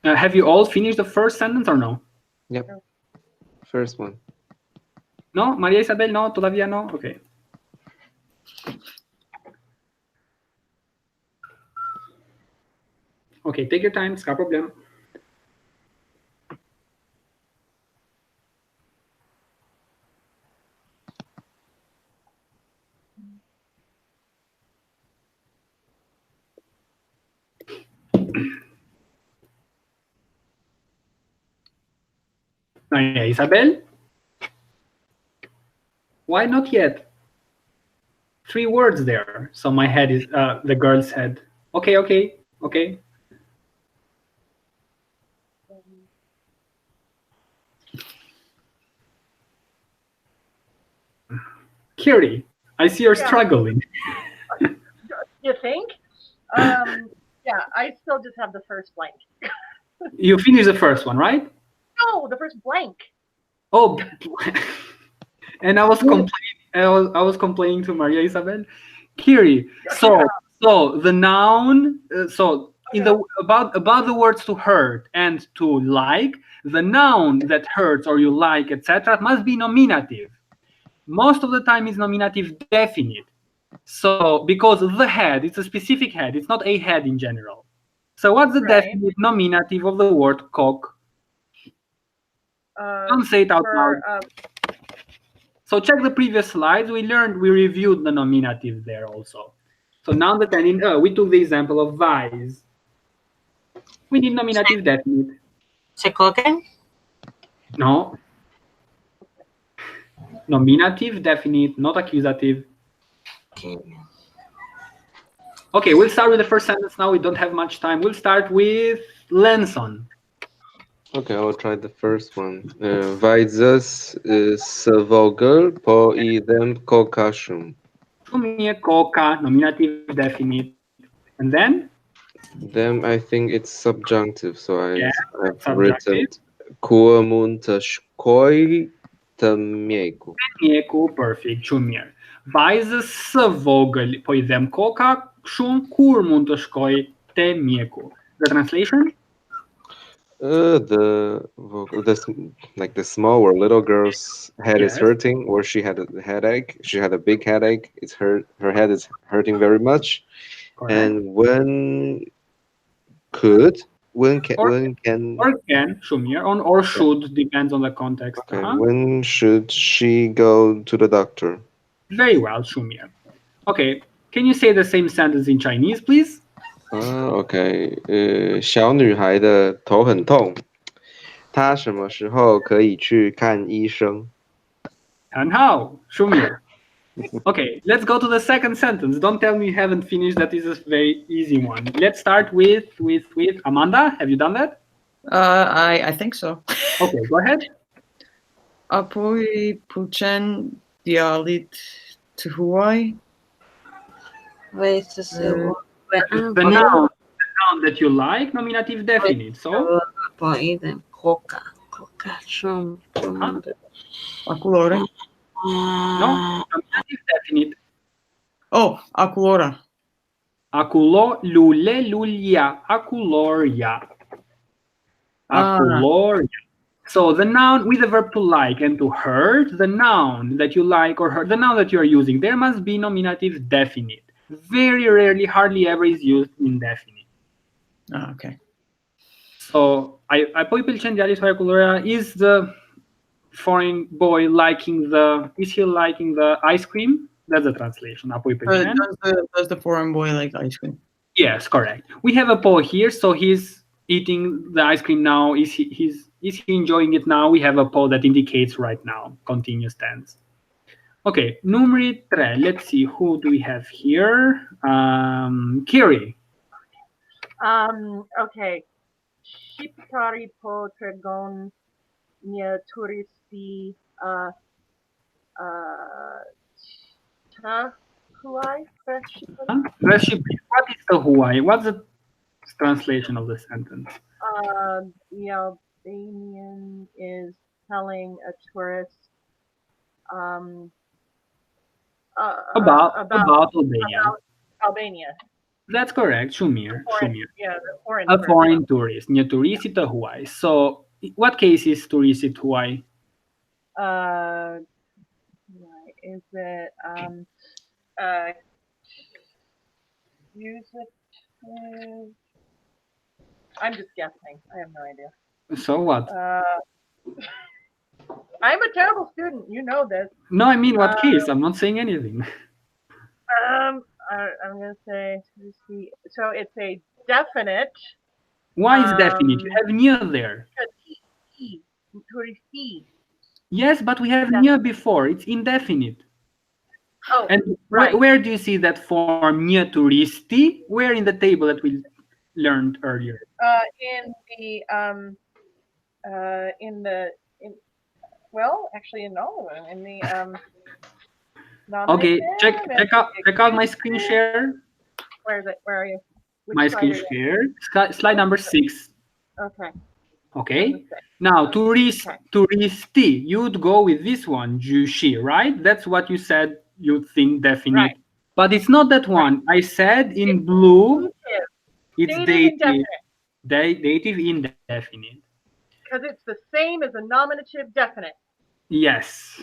Have you all finished the first sentence or no? Yep. First one. No? Maria Isabel, no? Todavía no? Okay. Okay, take your time, no problem. Maria Isabel? Why not yet? 3 words there. So my head is, the girl's head. Okay. Kiri, I see you're struggling. You think? Yeah, I still just have the first blank. You finished the first one, right? No, the first blank. Oh, and I was complaining. I was complaining to Maria Isabel. Kiri, so the noun, in the about the words to hurt and to like, the noun that hurts or you like, etc., must be nominative. Most of the time, it's nominative definite. So because the head, it's a specific head. It's not a head in general. So what's the definite nominative of the word cock? Don't say it out loud. So check the previous slides. We reviewed the nominative there also. So now that we took the example of vise. We need nominative definite. Se coquen? No. Nominative definite, not accusative. Okay, we'll start with the first sentence now. We don't have much time. We'll start with Lenson. Okay, I'll try the first one. Vajzës së vogël po I dhem koka shumë. Shumë mirë, koka, nominative definite. And then? Them, I think it's subjunctive, so Yeah, I've subjunctive. written Ku mund të shkoj të mjeku. Mjeku, perfect, shumë mirë. Vajzës së vogël po I dhem koka shumë kur mund të shkoj te mjeku. The translation? Like the small or little girl's head is Yes. hurting, or she had a headache. She had a big headache. Her head is hurting very much. Correct. And when can Or can, shumë mirë, or should, depends on the context. Okay, when should she go to the doctor? Very well, shumë mirë. Okay, can you say the same sentence in Chinese, please? OK， 小女孩的头很痛，她什么时候可以去看医生？很好，shumë mirë. Okay, let's go to the second sentence. Don't tell me you haven't finished. That is a very easy one. Let's start with Amanda. Have you done that? I think so. Okay, go ahead. Apoi puçen djalit të huaj. The noun that you like, nominative definite. So? Po I dhem koka shumë. Akulore. No, nominative definite. Oh, akulora. Akulo, lule, lulja, akuloria. Akuloria. So the noun with the verb to like and to hurt, the noun that you like or hurt, the noun that you are using, there must be nominative definite. Very rarely, hardly ever is used indefinite. Okay. So, poi pëlqen djalit fare akuloria, is the foreign boy liking is he liking the ice cream? That's the translation. Does the foreign boy like ice cream? Yes, correct. We have a po here, so he's eating the ice cream now. Is he enjoying it now? We have a po that indicates right now. Continuous tense. Okay, numeri 3. Let's see, who do we have here? Kiri. Okay. Shqiptari po tregon një turisti huaj? What is the huaj? What's the translation of the sentence? The Albanian is telling a tourist about Albania. Albania. That's correct, Shumir. Yeah, the foreign a foreign tourist. Një turisti të huaj. So, what case is turisti të huaj? Is it use it? I'm just guessing. I have no idea. So what? I'm a terrible student. You know this. No, I mean what case? I'm not saying anything. I'm gonna say so. It's a definite. Why is definite? You have një there. Turisti. Yes, but we have një before. It's indefinite. Oh, and where do you see that form një turisti? Where in the table that we learned earlier? Well, actually in all of them. In the Okay, check out my screen share. Where is it? Where are you? My screen share. Slide number 6. Okay. Okay. Now, turisti, you'd go with this one, jushi, right? That's what you said you think definite. Right. But it's not that one. I said in blue, it's dative. Dative indefinite. Because it's the same as a nominative definite. Yes.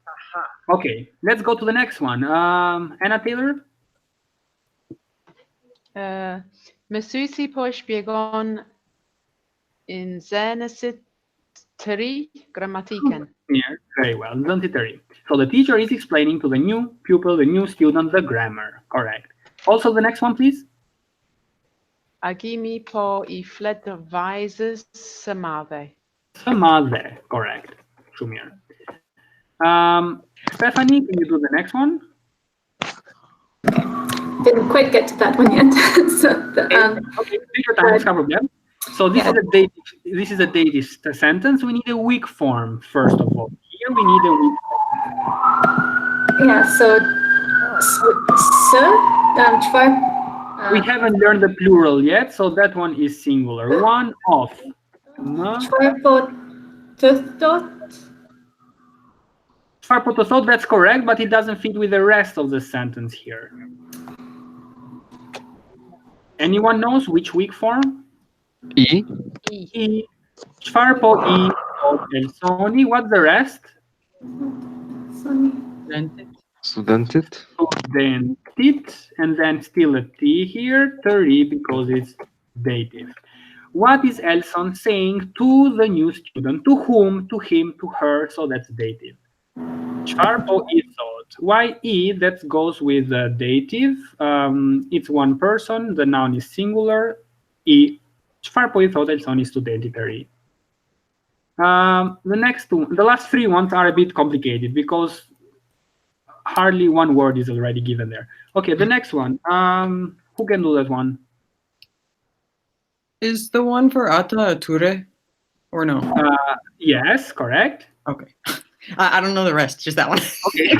Aha. Okay, let's go to the next one. Anna Taylor? Mësuesi po shpjegon in zënësit të ri grammatiken. Yeah, very well. So the teacher is explaining to the new pupil, the new student, the grammar. Correct. Also the next one, please. Agimi po I flet vajzës së madhe. Së madhe. Correct. Shumir. Stephanie, can you do the next one? Didn't quite get to that one yet. Okay, take your time, no problem. So this is a dative sentence. We need a weak form first of all. Here we need a weak form. Yeah. So we haven't learned the plural yet, so that one is singular. One of. Çfarë that's correct, but it doesn't fit with the rest of the sentence here. Anyone knows which weak form? I. Çfarë po I thot Elsoni? What's the rest? Studentit. Studentit, and then still a T here, 30 because it's dative. What is Elson saying to the new student? To whom? To him, to her, so that's dative. Çfarë po I thought? Why I? That goes with the dative. It's one person, the noun is singular. I. Çfarë po I thought Elson is studentitary. The last three ones are a bit complicated because hardly one word is already given there. Okay, the next one. Who can do that one? Is the one for ata ature or no? Yes, correct. Okay. I don't know the rest, just that one. Okay.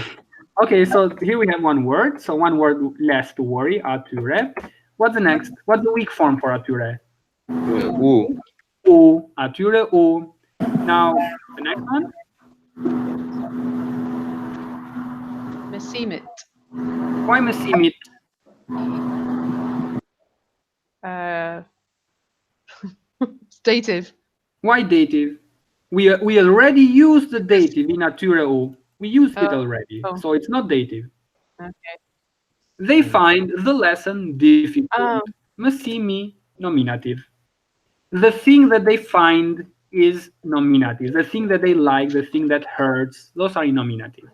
Okay, so here we have one word. So one word less to worry, ature. What's the next? What's the weak form for ature? U. U, ature, u. Now, the next one? Mesimit. Why mesimit? Dative. Why dative? We already used the dative in ature u. We used it already, so it's not dative. Okay. They find the lesson difficult. Mesimi, nominative. The thing that they find is nominative. The thing that they like, the thing that hurts, those are in nominative.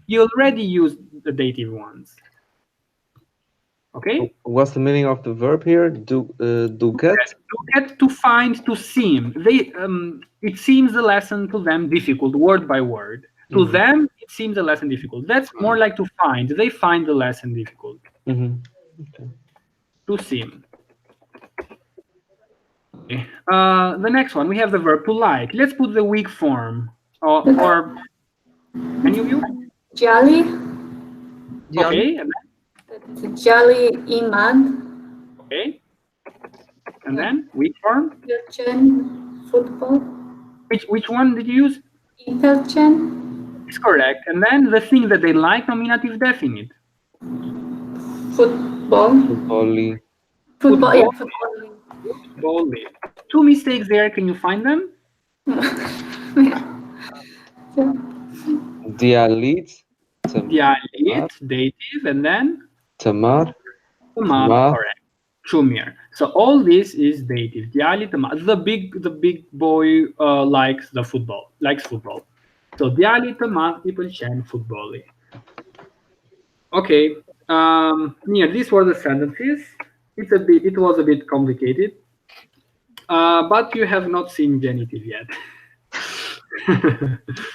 You already used the dative ones. Okay? What's the meaning of the verb here? Duket? Duket, to find, to seem. It seems the lesson to them difficult, word by word. To them, it seems the lesson difficult. That's more like to find. They find the lesson difficult. Okay. To seem. Okay. The next one, we have the verb to like. Let's put the weak form. Or any of you? Jali. Okay. And then? Jali iman. Okay. And then weak form? Football. Which one did you use? Ipelchen. It's correct. And then the thing that they like, nominative definite. Football. Football. Football. Yeah, football. Football. Two mistakes there. Can you find them? Dialit. Dialit, dative, and then? Tamar. Tamar, correct. Chumir. So all this is dative. Dialit, tamar. The big boy likes football. So dialit, tamar, people chant football. Okay. These were the sentences. It was a bit complicated. But you have not seen genitive yet.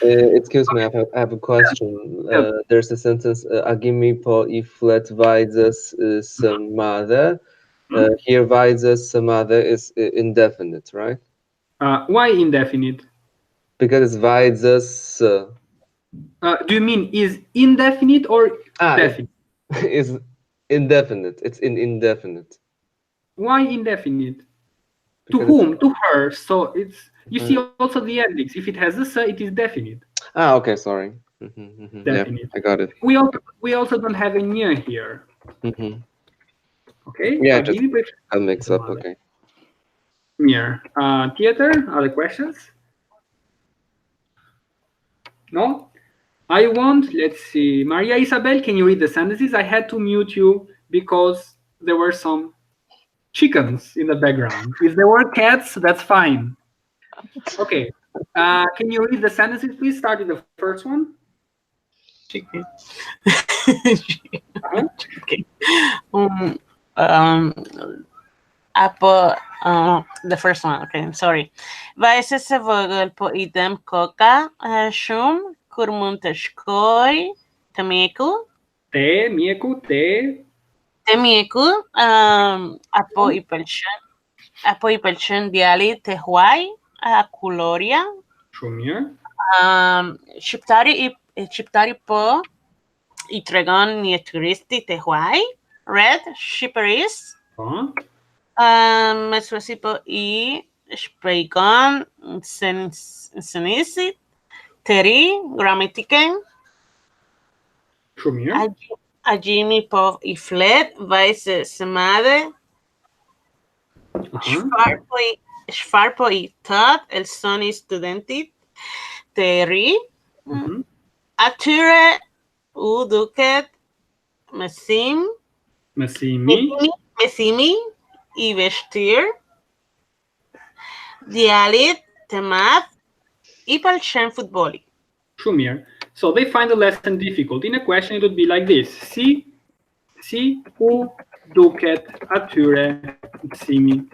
Excuse me, I have a question. There's a sentence, agimi po I flet vaidzas samada. Here vaidzas samada is indefinite, right? Why indefinite? Because it's vaidzas. Do you mean is indefinite or definite? It's indefinite. It's indefinite. Why indefinite? To whom? To her. So it's, you see also the endings. If it has a it is definite. Okay, sorry. Definite. Yeah, I got it. We also don't have a near here. Okay. Yeah, I'll mix up. Okay. Near. Theater. Other questions? No. Let's see. Maria Isabel, can you read the sentences? I had to mute you because there were some chickens in the background. If there were cats, that's fine. Okay. Can you read the sentences, please? Start with the first one. Chicken. Okay. The first one. Okay, sorry. Vajse se vogël po idem koka shumë kur mund të shkoj te mjeku. Te mjeku. Te mjeku apo I pëlqen. Apoi pëlqen djalit të huaj, Kuloria. Shumë mirë. Shqiptari po i tregon një turisti të huaj, Red, Shqipërisë. Po. Mesuesi po i shpjegon sensisit të ri, gramatikën. Shumë mirë. Agjimi po i flet vajzës së madhe. Çfarë po i thot Elsoni studentit të ri? Atyre u duket mësimi i vështirë. Djalit të madh i pëlqen futbolli. Shumë mirë. So they find the lesson difficult. In a question, it would be like this. Si u duket atyre mësimi.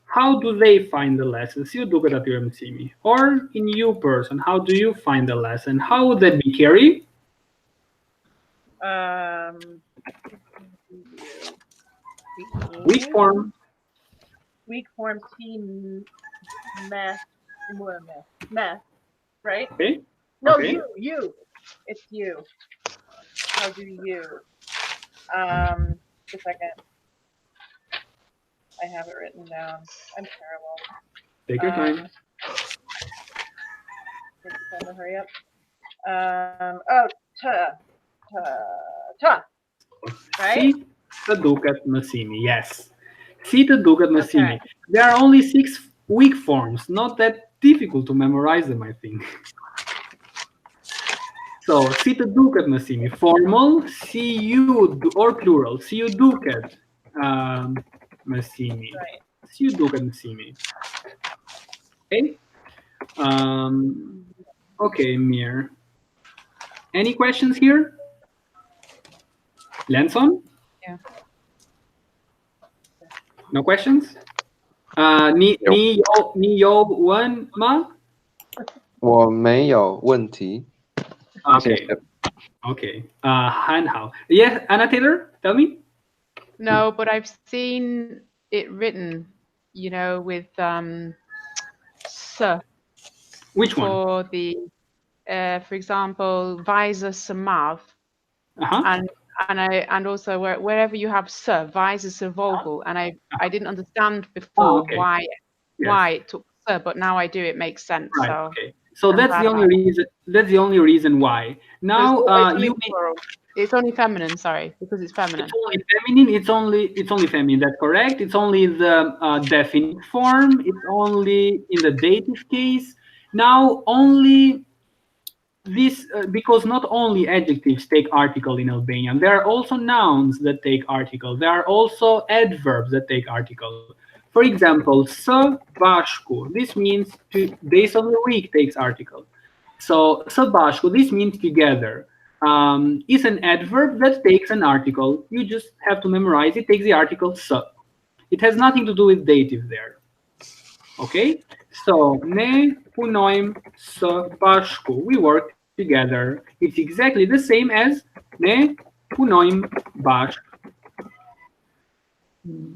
How do they find the lesson? Si u duket atyre mësimi. Or in you person, how do you find the lesson? How would that be, Carrie? Weak form. Weak form C, math, right? Okay. No, okay. You. It's you. How do you? Just a second. I have it written down. I'm terrible. Take your time. Time to hurry up. Right? Si të duket mësimi. Yes. Si të duket mësimi. Okay. There are only 6 weak forms. Not that difficult to memorize them, I think. So, si të duket mësimi. Formal, si ju, or plural. Si ju duket mësimi. Right. Si ju duket mësimi. Okay. Okay, Mir. Any questions here? Lenson? Yeah. No questions? 你有问吗？我没有问题。Okay. 很好。Yes, Anna Taylor, tell me. No, but I've seen it written, you know, with s. Which one? For the, for example, Weiser Samav. And also wherever you have s, Weiser Vogel, and I didn't understand before why it took s, but now I do. It makes sense. Right. So. Okay. So that's the only reason. That's the only reason why. Now it's only feminine. Sorry, because it's feminine. It's only feminine. It's only feminine. That's correct. It's only the definite form. It's only in the dative case. Now only this because not only adjectives take article in Albanian. There are also nouns that take article. There are also adverbs that take article. For example, së bashku, this means days of the week takes article. So, së bashku, this means together. Is an adverb that takes an article. You just have to memorize it. Takes the article së. It has nothing to do with dative there. Okay? So, ne punojmë së bashku. We work together. It's exactly the same as ne punojmë bashku.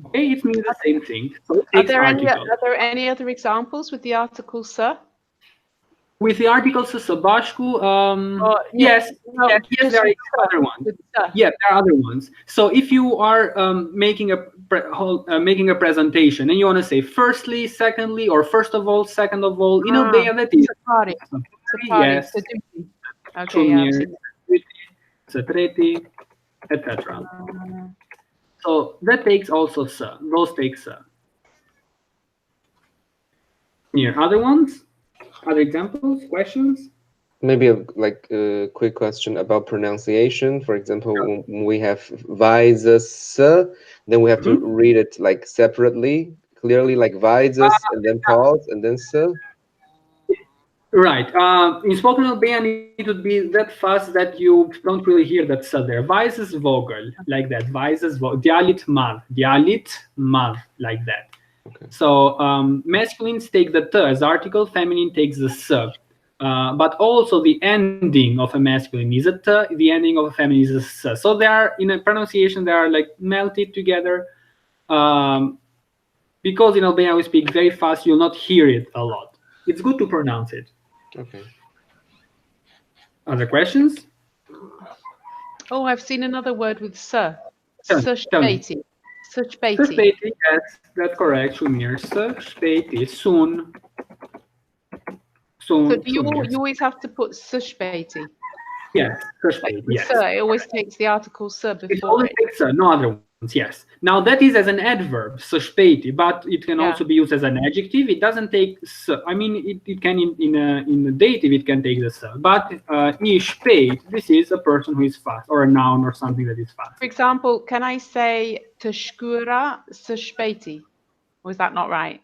Okay, it means the same thing. So are there any other examples with the article sir? With the article së bashku, yes, there are other ones. Yeah, there are other ones. So if you are making a presentation and you want to say firstly, secondly, or first of all, second of all, you know, they are that is. Yes. Okay. Treti, etc. So that takes also s. Those take s. Here, other ones, other examples, questions. Maybe a quick question about pronunciation. For example, when we have weises, then we have to read it like separately, clearly, like weises, and then pause, and then s. Right. In spoken Albanian, it would be that fast that you don't really hear that s there. Weises vogel, like that. Weises vogel. Djalit madh, like that. Okay. So masculines take the t as article, feminine takes the s. But also the ending of a masculine is a t, the ending of a feminine is a s. So they are, in a pronunciation, they are like melted together. because in Albania we speak very fast, you'll not hear it a lot. It's good to pronounce it. Okay. Other questions? Oh, I've seen another word with s. Tell me. Sushbeti. Sushbeti. Sushbeti, yes, that's correct. Shumir. Sushbeti. Soon. So do you always have to put sushbeti? Yes, sushbeti, yes. It always takes the article s before It always takes no other ones, yes. Now that is as an adverb, sushbeti, but it can also be used as an adjective. It doesn't take s. I mean, it can in the dative it can take the s. But ishpeit, this is a person who is fast, or a noun or something that is fast. For example, can I say tashkura sushbeti? Or is that not right?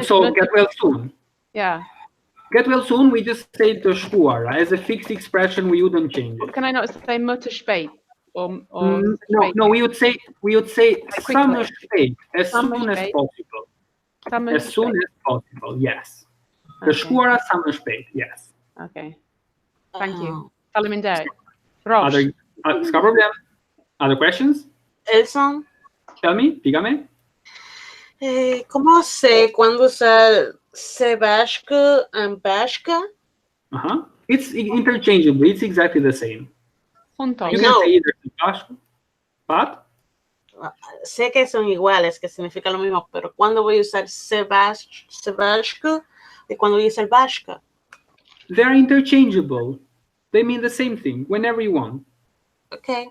So get well soon. Yeah. Get well soon, we just say tashkura. As a fixed expression, we wouldn't change it. Can I not say mutashbeit? Or no, we would say samashbeit as soon as possible. As soon as possible, yes. Tashkura samashbeit, yes. Okay. Thank you. Faleminderit. Other questions? Elson, Tell me, dígame. ¿Cómo sé cuándo usar se bashka and bashka? It's interchangeable. It's exactly the same. Juntos. You can say either bashka, but sé que son iguales, que significa lo mismo, pero ¿cuándo voy a usar se bashka y cuándo voy a usar bashka? They're interchangeable. They mean the same thing whenever you want. Okay.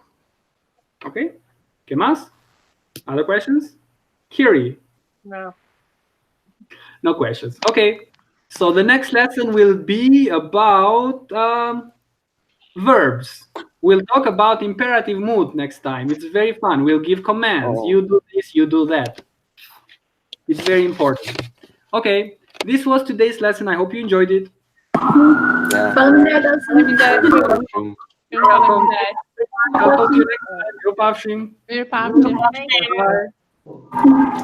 Okay. ¿Qué más? Other questions? Kiri? No. No questions. Okay. So the next lesson will be about verbs. We'll talk about imperative mood next time. It's very fun. We'll give commands. You do this, you do that. It's very important. Okay. This was today's lesson. I hope you enjoyed it. Yeah. You're welcome. I'll talk to you next time. You're Pavshim. You're Pavshim. Bye.